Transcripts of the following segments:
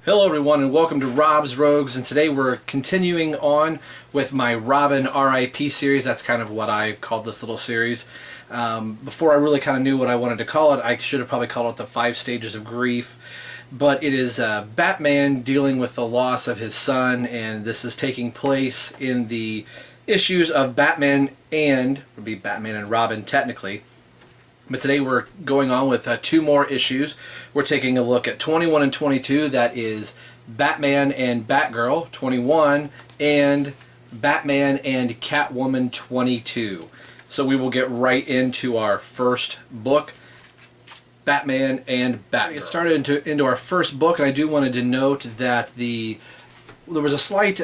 Hello everyone and welcome to Rob's Rogues, and today we're continuing on with my Robin R.I.P series. That's kind of what I called this little series. Before I really kind of knew what I wanted to call it, I should have probably called it the 5 Stages of Grief. But it is Batman dealing with the loss of his son, and this is taking place in the issues of Batman and, would be Batman and Robin technically. But today we're going on with 2 more issues. We're taking a look at 21 and 22. That is Batman and Batgirl 21 and Batman and Catwoman 22. So we will get right into our first book, Batman and Batgirl. We get started into our first book, and I do wanted to note that there was a slight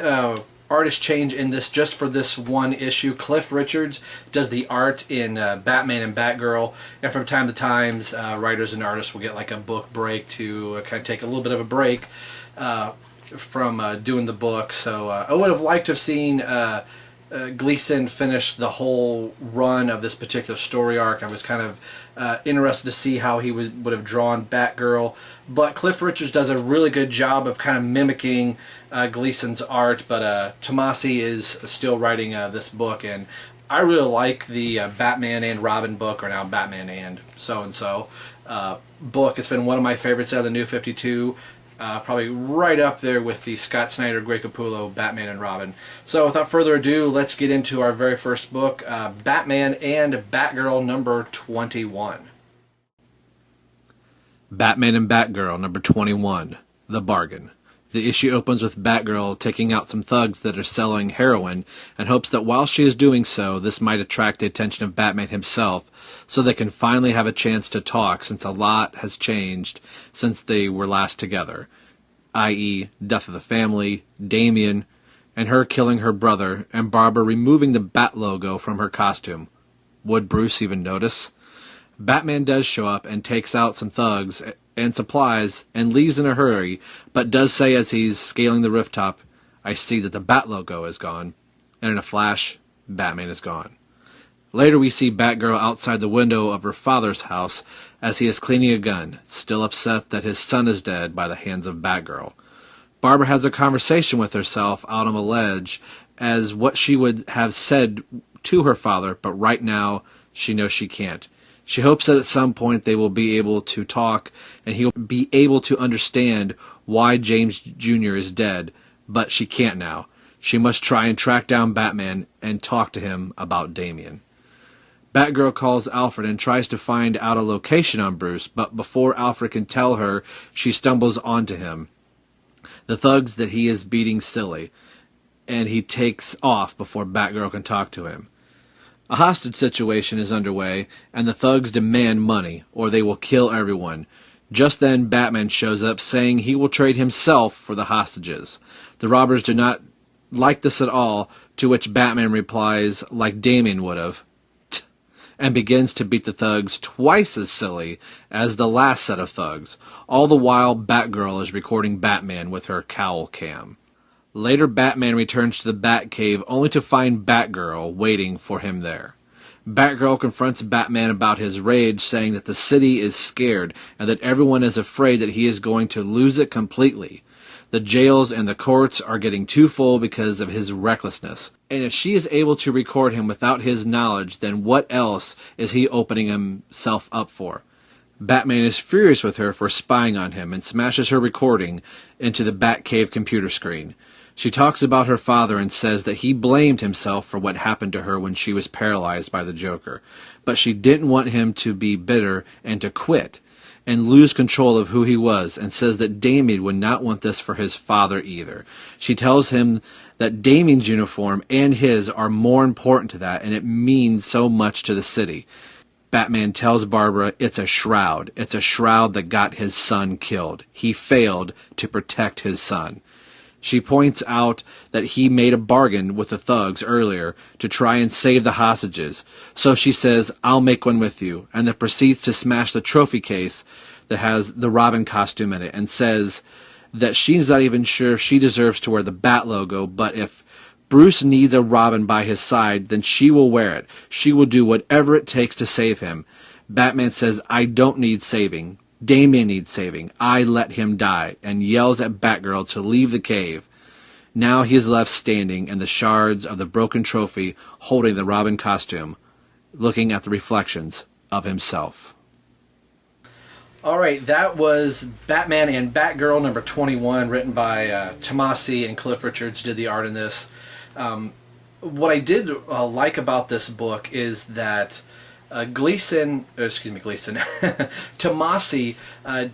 artist change in this just for this one issue. Cliff Richards does the art in Batman and Batgirl, and from time to time writers and artists will get like a book break to kind of take a little bit of a break from doing the book. So I would have liked to have seen Gleason finish the whole run of this particular story arc. I was kind of interested to see how he would have drawn Batgirl, but Cliff Richards does a really good job of kind of mimicking Gleason's art, but Tomasi is still writing this book, and I really like the Batman and Robin book, or now Batman and so-and-so book. It's been one of my favorites out of the New 52. Probably right up there with the Scott Snyder, Greg Capullo, Batman and Robin. So without further ado, let's get into our very first book, Batman and Batgirl number 21. Batman and Batgirl number 21, The Bargain. The issue opens with Batgirl taking out some thugs that are selling heroin, and hopes that while she is doing so, this might attract the attention of Batman himself, so they can finally have a chance to talk, since a lot has changed since they were last together, i.e. death of the family, Damian, and her killing her brother, and Barbara removing the Bat logo from her costume. Would Bruce even notice? Batman does show up and takes out some thugs and supplies and leaves in a hurry, but does say as he's scaling the rooftop, "I see that the Bat logo is gone." And in a flash, Batman is gone. Later we see Batgirl outside the window of her father's house as he is cleaning a gun, still upset that his son is dead by the hands of Batgirl. Barbara has a conversation with herself out on a ledge as what she would have said to her father, but right now she knows she can't. She hopes that at some point they will be able to talk and he'll be able to understand why James Jr. is dead, but she can't now. She must try and track down Batman and talk to him about Damian. Batgirl calls Alfred and tries to find out a location on Bruce, but before Alfred can tell her, she stumbles onto him, the thugs that he is beating silly, and he takes off before Batgirl can talk to him. A hostage situation is underway, and the thugs demand money, or they will kill everyone. Just then, Batman shows up, saying he will trade himself for the hostages. The robbers do not like this at all, to which Batman replies, like Damian would have, and begins to beat the thugs twice as silly as the last set of thugs. All the while, Batgirl is recording Batman with her cowl cam. Later, Batman returns to the Batcave only to find Batgirl waiting for him there. Batgirl confronts Batman about his rage, saying that the city is scared and that everyone is afraid that he is going to lose it completely. The jails and the courts are getting too full because of his recklessness. And if she is able to record him without his knowledge, then what else is he opening himself up for? Batman is furious with her for spying on him and smashes her recording into the Batcave computer screen. She talks about her father and says that he blamed himself for what happened to her when she was paralyzed by the Joker. But she didn't want him to be bitter and to quit and lose control of who he was, and says that Damian would not want this for his father either. She tells him that Damian's uniform and his are more important to that, and it means so much to the city. Batman tells Barbara it's a shroud. It's a shroud that got his son killed. He failed to protect his son. She points out that he made a bargain with the thugs earlier to try and save the hostages. So she says, "I'll make one with you," and then proceeds to smash the trophy case that has the Robin costume in it, and says that she's not even sure if she deserves to wear the Bat logo, but if Bruce needs a Robin by his side, then she will wear it. She will do whatever it takes to save him. Batman says, "I don't need saving. Damien needs saving. I let him die, and yells at Batgirl to leave the cave. Now he is left standing in the shards of the broken trophy holding the Robin costume, looking at the reflections of himself. All right, that was Batman and Batgirl number 21, written by Tomasi, and Cliff Richards did the art in this. What I did like about this book is that Gleason, Tomasi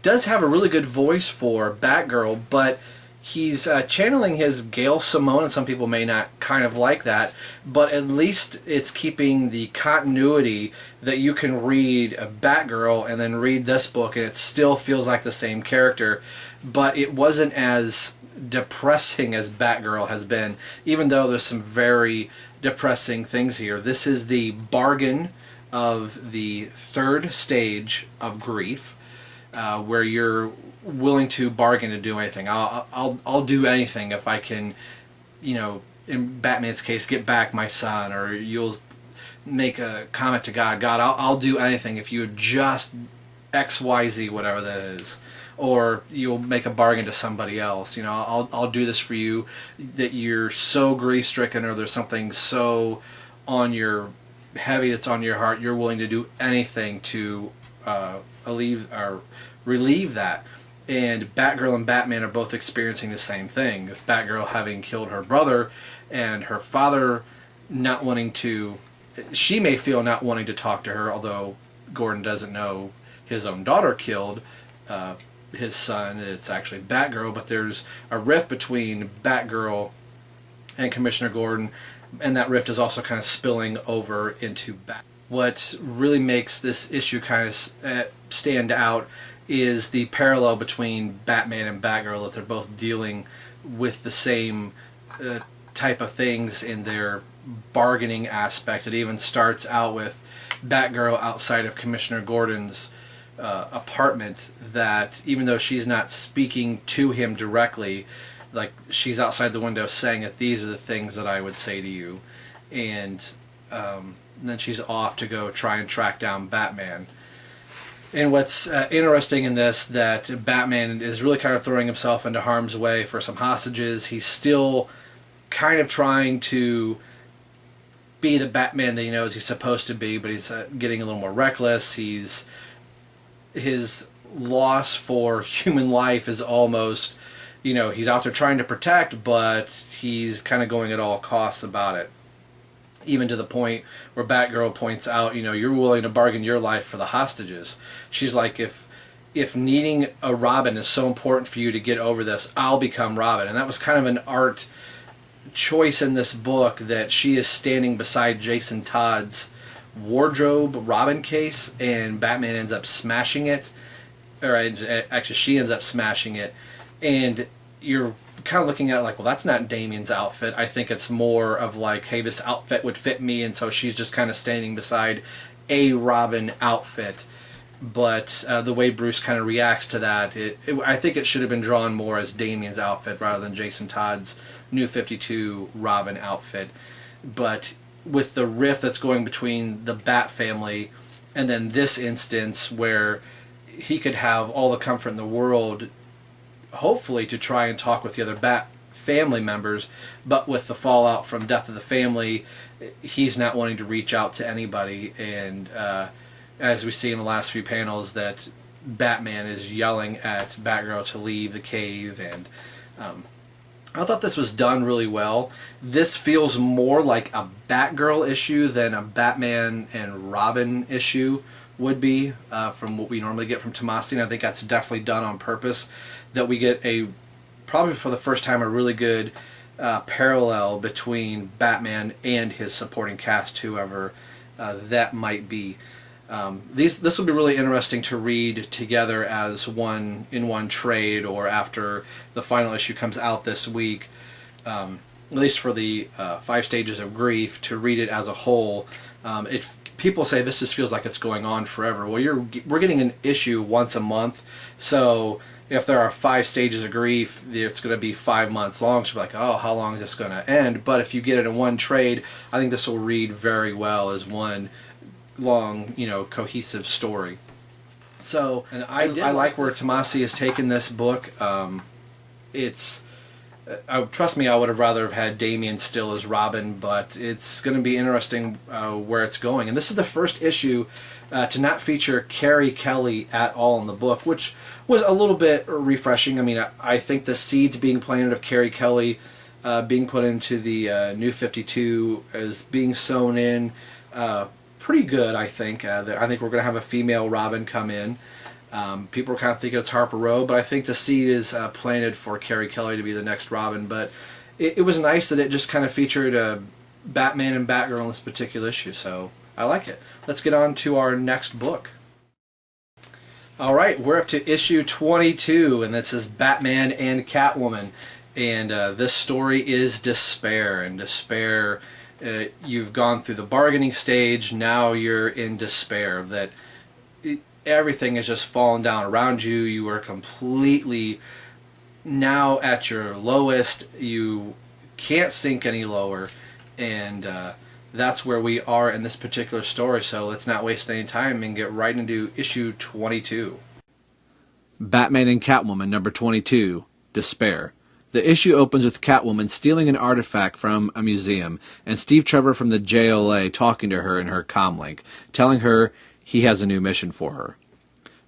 does have a really good voice for Batgirl, but he's channeling his Gail Simone, and some people may not kind of like that, but at least it's keeping the continuity that you can read a Batgirl and then read this book and it still feels like the same character, but it wasn't as depressing as Batgirl has been, even though there's some very depressing things here. This is the bargain of the third stage of grief, where you're willing to bargain to do anything. I'll do anything if I can, in Batman's case, get back my son, or you'll make a comment to God, I'll do anything if you would just XYZ, whatever that is. Or you'll make a bargain to somebody else. I'll do this for you, that you're so grief-stricken, or there's something so on your heavy that's on your heart, you're willing to do anything to relieve that. And Batgirl and Batman are both experiencing the same thing, with Batgirl having killed her brother and her father not wanting to, she may feel not wanting to talk to her, although Gordon doesn't know his own daughter killed his son. It's actually Batgirl, but there's a rift between Batgirl and Commissioner Gordon, and that rift is also kind of spilling over into Bat. What really makes this issue kind of stand out is the parallel between Batman and Batgirl, that they're both dealing with the same type of things in their bargaining aspect. It even starts out with Batgirl outside of Commissioner Gordon's apartment, that even though she's not speaking to him directly, like, she's outside the window saying that these are the things that I would say to you, and then she's off to go try and track down Batman. And what's interesting in this, that Batman is really kind of throwing himself into harm's way for some hostages. He's still kind of trying to be the Batman that he knows he's supposed to be, but he's getting a little more reckless. His loss for human life is almost, he's out there trying to protect, but he's kind of going at all costs about it. Even to the point where Batgirl points out, you're willing to bargain your life for the hostages. She's like, if needing a Robin is so important for you to get over this, I'll become Robin. And that was kind of an art choice in this book, that she is standing beside Jason Todd's wardrobe Robin case, and Batman ends up smashing it, or actually she ends up smashing it, and you're kind of looking at it like, well, that's not Damien's outfit. I think it's more of like, hey, this outfit would fit me, and so she's just kind of standing beside a Robin outfit. But the way Bruce kind of reacts to that, I think it should have been drawn more as Damien's outfit rather than Jason Todd's New 52 Robin outfit. But with the rift that's going between the Bat family and then this instance where he could have all the comfort in the world, hopefully, to try and talk with the other Bat family members, but with the fallout from death of the family, he's not wanting to reach out to anybody. And as we see in the last few panels, that Batman is yelling at Batgirl to leave the cave, and I thought this was done really well. This feels more like a Batgirl issue than a Batman and Robin issue would be, from what we normally get from Tomasi, and I think that's definitely done on purpose, that we get probably for the first time, a really good parallel between Batman and his supporting cast, whoever that might be. This will be really interesting to read together as one trade, or after the final issue comes out this week, at least for the 5 stages of grief, to read it as a whole. People say this just feels like it's going on forever. Well, we're getting an issue once a month, so if there are 5 stages of grief, it's going to be 5 months long. So you're like, oh, how long is this going to end? But if you get it in one trade, I think this will read very well as one long, cohesive story. So, and I like where Tomasi has taken this book. It's trust me, I would have rather have had Damian still as Robin, but it's going to be interesting where it's going. And this is the first issue to not feature Carrie Kelly at all in the book, which was a little bit refreshing. I mean, I think the seeds being planted of Carrie Kelly being put into the New 52 is being sown in pretty good, I think. I think we're going to have a female Robin come in. People are kind of thinking it's Harper Row, but I think the seed is planted for Carrie Kelly to be the next Robin. But it was nice that it just kind of featured Batman and Batgirl in this particular issue, so I like it. Let's get on to our next book. All right, we're up to issue 22, and this is Batman and Catwoman. And this story is despair. And despair, you've gone through the bargaining stage, now you're in despair that everything has just fallen down around you. You are completely now at your lowest. You can't sink any lower. And that's where we are in this particular story. So let's not waste any time and get right into issue 22. Batman and Catwoman, number 22, Despair. The issue opens with Catwoman stealing an artifact from a museum, and Steve Trevor from the JLA talking to her in her comlink, telling her he has a new mission for her.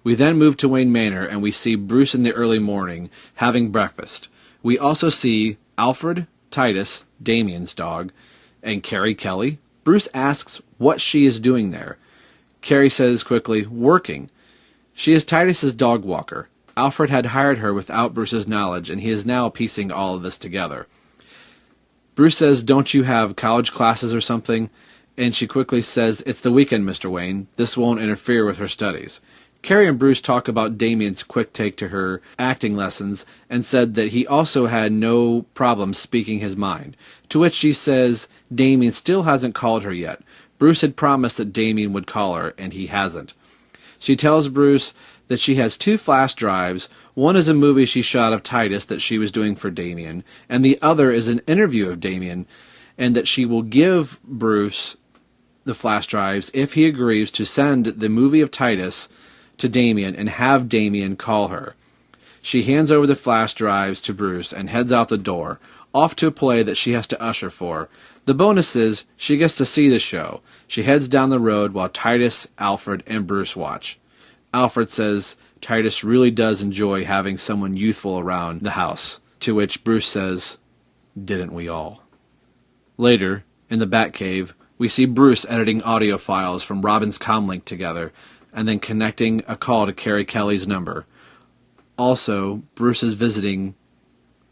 We then move to Wayne Manor, and we see Bruce in the early morning, having breakfast. We also see Alfred, Titus, Damian's dog, and Carrie Kelly. Bruce asks what she is doing there. Carrie says quickly, working. She is Titus's dog walker. Alfred had hired her without Bruce's knowledge, and he is now piecing all of this together. Bruce says, don't you have college classes or something? And she quickly says, it's the weekend, Mr. Wayne. This won't interfere with her studies. Carrie and Bruce talk about Damian's quick take to her acting lessons and said that he also had no problem speaking his mind, to which she says Damian still hasn't called her yet. Bruce had promised that Damian would call her, and he hasn't. She tells Bruce that she has 2 flash drives. One is a movie she shot of Titus that she was doing for Damian, and the other is an interview of Damian, and that she will give Bruce the flash drives if he agrees to send the movie of Titus to Damian and have Damian call her. She hands over the flash drives to Bruce and heads out the door, off to a play that she has to usher for. The bonus is she gets to see the show. She heads down the road while Titus, Alfred, and Bruce watch. Alfred says Titus really does enjoy having someone youthful around the house, to which Bruce says, didn't we all? Later, in the Batcave, we see Bruce editing audio files from Robin's comlink together, and then connecting a call to Carrie Kelly's number. Also, Bruce is visiting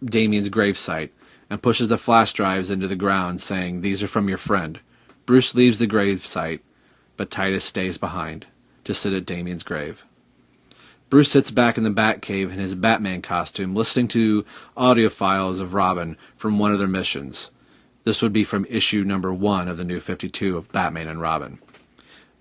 Damian's gravesite and pushes the flash drives into the ground, saying, these are from your friend. Bruce leaves the gravesite, but Titus stays behind to sit at Damian's grave. Bruce sits back in the Batcave in his Batman costume, listening to audio files of Robin from one of their missions. This would be from issue number 1 of the New 52 of Batman and Robin.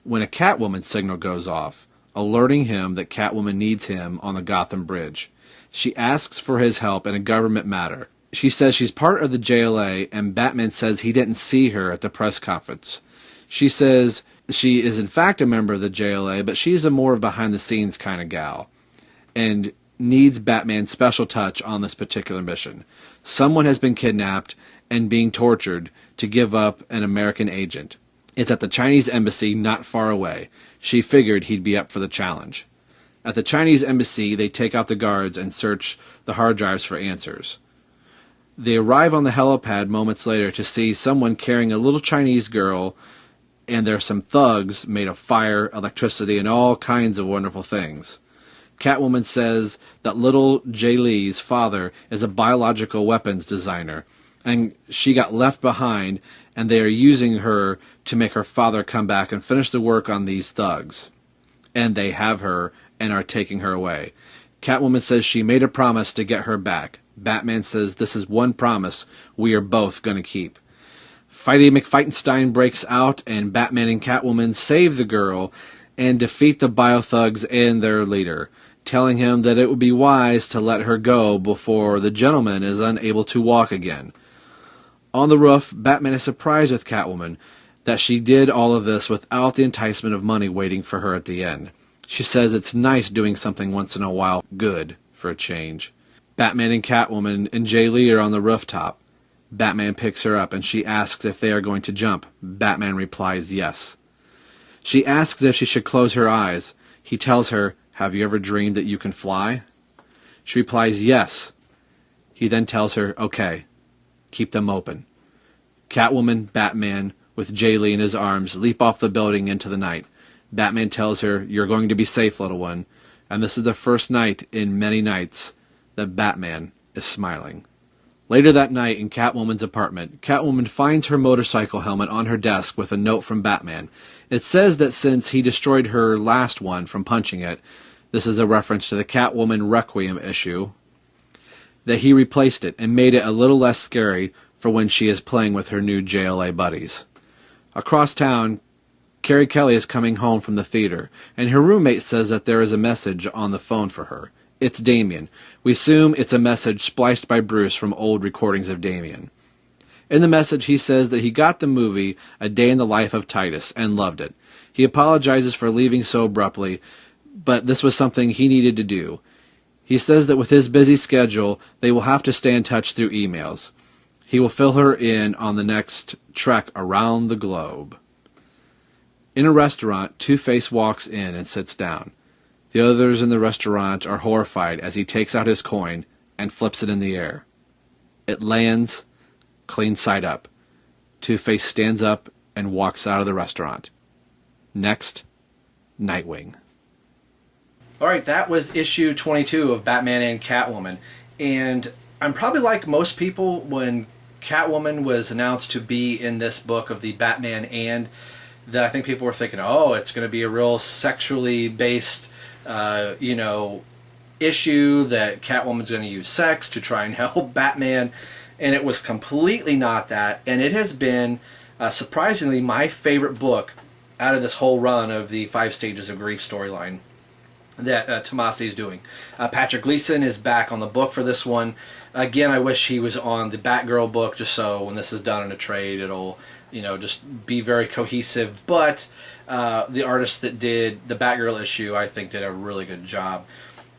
When a Catwoman signal goes off, alerting him that Catwoman needs him on the Gotham Bridge. She asks for his help in a government matter. She says she's part of the JLA, and Batman says he didn't see her at the press conference. She says she is in fact a member of the JLA, but she's a more behind-the-scenes kind of gal, and needs Batman's special touch on this particular mission. Someone has been kidnapped and being tortured to give up an American agent. It's at the Chinese embassy not far away. She figured he'd be up for the challenge. At the Chinese embassy, they take out the guards and search the hard drives for answers. They arrive on the helipad moments later to see someone carrying a little Chinese girl, and there are some thugs made of fire, electricity, and all kinds of wonderful things. Catwoman says that little Jay Lee's father is a biological weapons designer, and she got left behind, and they are using her to make her father come back and finish the work on these thugs. And they have her and are taking her away. Catwoman says she made a promise to get her back. Batman says this is one promise we are both going to keep. Fighty McFightenstein breaks out, and Batman and Catwoman save the girl and defeat the biothugs and their leader, telling him that it would be wise to let her go before the gentleman is unable to walk again. On the roof, Batman is surprised with Catwoman that she did all of this without the enticement of money waiting for her at the end. She says it's nice doing something once in a while good for a change. Batman and Catwoman and Jay Lee are on the rooftop. Batman picks her up and she asks if they are going to jump. Batman replies yes. She asks if she should close her eyes. He tells her, "Have you ever dreamed that you can fly?" She replies yes. He then tells her, "Okay, keep them open." Catwoman, Batman, with Jay Lee in his arms, leap off the building into the night. Batman tells her, "You're going to be safe, little one." And this is the first night in many nights that Batman is smiling. Later that night in Catwoman's apartment, Catwoman finds her motorcycle helmet on her desk with a note from Batman. It says that since he destroyed her last one from punching it, this is a reference to the Catwoman Requiem issue, that he replaced it and made it a little less scary for when she is playing with her new JLA buddies. Across town, Carrie Kelly is coming home from the theater, and her roommate says that there is a message on the phone for her. It's Damien. We assume it's a message spliced by Bruce from old recordings of Damien. In the message, he says that he got the movie A Day in the Life of Titus and loved it. He apologizes for leaving so abruptly, but this was something he needed to do. He says that with his busy schedule, they will have to stay in touch through emails. He will fill her in on the next trek around the globe. In a restaurant, Two-Face walks in and sits down. The others in the restaurant are horrified as he takes out his coin and flips it in the air. It lands clean side up. Two-Face stands up and walks out of the restaurant. Next, Nightwing. Alright, that was issue 22 of Batman and Catwoman. And I'm probably like most people when Catwoman was announced to be in this book of the Batman and, that I think people were thinking, oh, it's going to be a real sexually based issue that Catwoman's going to use sex to try and help Batman, and it was completely not that, and it has been surprisingly my favorite book out of this whole run of the 5 Stages of Grief storyline that Tomasi is doing. Patrick Gleason is back on the book for this one. Again, I wish he was on the Batgirl book, just so when this is done in a trade, it'll just be very cohesive. But the artist that did the Batgirl issue, I think, did a really good job.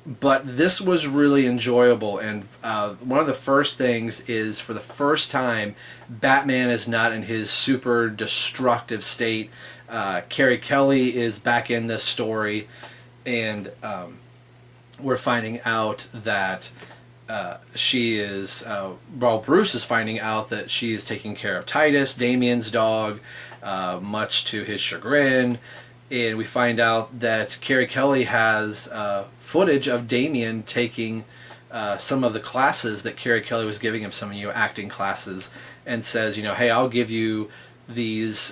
But this was really enjoyable, and one of the first things is, for the first time, Batman is not in his super destructive state. Carrie Kelly is back in this story, and we're finding out that she is, Bruce is finding out that she is taking care of Titus, Damien's dog, much to his chagrin. And we find out that Carrie Kelly has footage of Damien taking some of the classes that Carrie Kelly was giving him, some acting classes, and says, hey, I'll give you these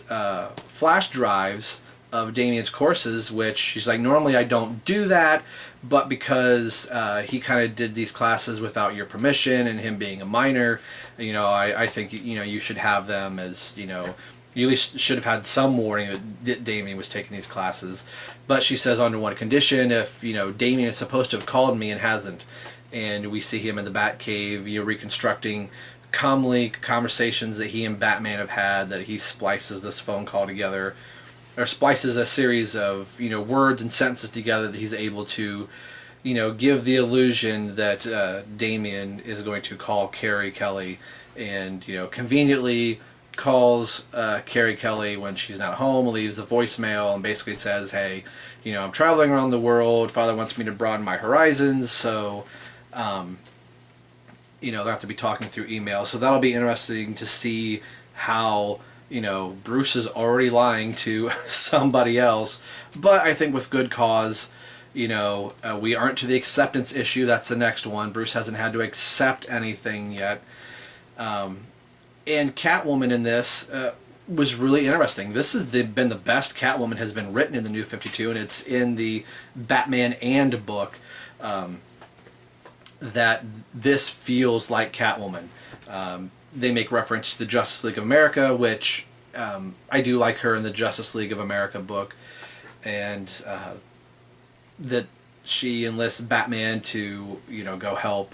flash drives of Damien's courses, which she's like, normally I don't do that, but because he kind of did these classes without your permission and him being a minor, I think you should have them, as you at least should have had some warning that Damien was taking these classes. But she says, under one condition, if Damien is supposed to have called me and hasn't, and we see him in the Batcave, reconstructing calmly conversations that he and Batman have had, that he splices this phone call together, or splices a series of words and sentences together that he's able to give the illusion that Damien is going to call Carrie Kelly, and conveniently calls Carrie Kelly when she's not home, leaves a voicemail, and basically says, hey, I'm traveling around the world, Father wants me to broaden my horizons, so they'll have to be talking through email. So that'll be interesting to see how Bruce is already lying to somebody else, but I think with good cause. We aren't to the acceptance issue. That's the next one. Bruce hasn't had to accept anything yet. And Catwoman in this was really interesting. This has been the best Catwoman has been written in the New 52, and it's in the Batman and book that this feels like Catwoman. They make reference to the Justice League of America, which I do like her in the Justice League of America book, and that she enlists Batman to go help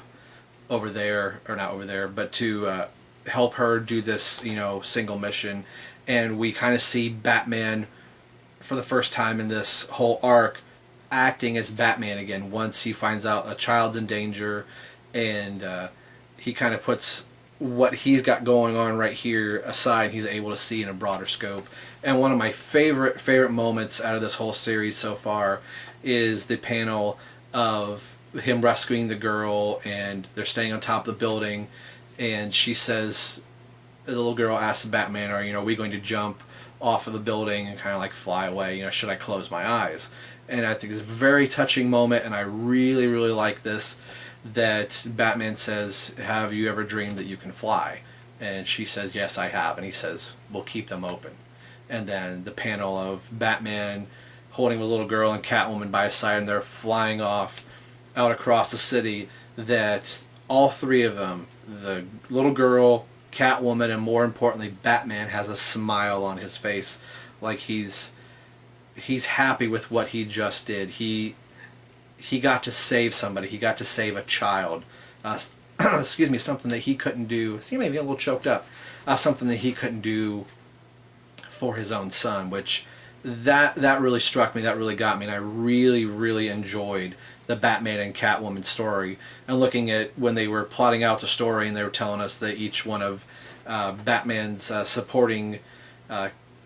over there, or not over there, but to help her do this single mission. And we kind of see Batman for the first time in this whole arc acting as Batman again once he finds out a child's in danger, and he kind of puts what he's got going on right here aside. He's able to see in a broader scope. And one of my favorite moments out of this whole series so far is the panel of him rescuing the girl, and they're standing on top of the building, and she says, the little girl asks the Batman, are we going to jump off of the building and kind of like fly away? Should I close my eyes? And I think it's a very touching moment, and I really, really like this, that Batman says, have you ever dreamed that you can fly? And she says, yes, I have. And he says, we'll keep them open. And then the panel of Batman holding a little girl and Catwoman by his side, and they're flying off out across the city, that all three of them, the little girl, Catwoman, and more importantly Batman, has a smile on his face, like he's happy with what he just did. He got to save somebody. He got to save a child. Excuse me, something that he couldn't do. See, maybe a little choked up. Something that he couldn't do for his own son, which that really struck me. That really got me, and I really, really enjoyed the Batman and Catwoman story. And looking at when they were plotting out the story, and they were telling us that each one of Batman's supporting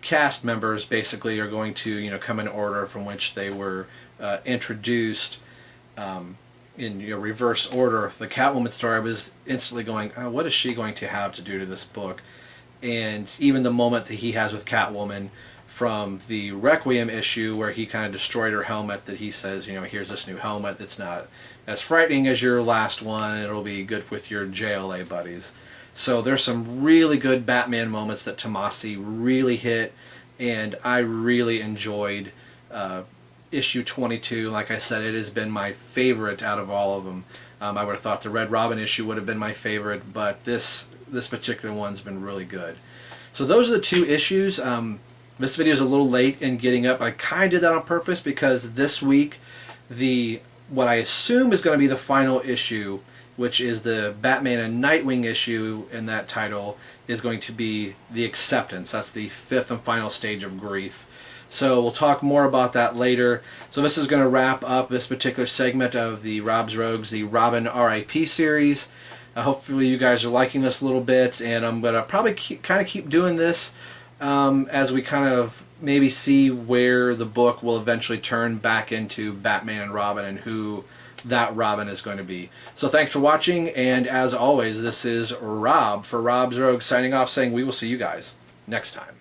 cast members basically are going to come in order from which they were introduced, in reverse order. The Catwoman story, I was instantly going, oh, what is she going to have to do to this book? And even the moment that he has with Catwoman from the Requiem issue, where he kind of destroyed her helmet, that he says, here's this new helmet that's not as frightening as your last one, it'll be good with your JLA buddies. So there's some really good Batman moments that Tomasi really hit, and I really enjoyed issue 22. Like I said, it has been my favorite out of all of them. I would have thought the Red Robin issue would have been my favorite, but this particular one's been really good. So those are the two issues. This video is a little late in getting up. I kind of did that on purpose because this week, what I assume is going to be the final issue, which is the Batman and Nightwing issue, and that title is going to be The Acceptance. That's the fifth and final stage of grief. So we'll talk more about that later. So this is going to wrap up this particular segment of the Rob's Rogues, the Robin R.I.P. series. Hopefully you guys are liking this a little bit, and I'm going to probably keep doing this as we kind of maybe see where the book will eventually turn back into Batman and Robin, and who that Robin is going to be. So thanks for watching, and as always, this is Rob for Rob's Rogues signing off, saying we will see you guys next time.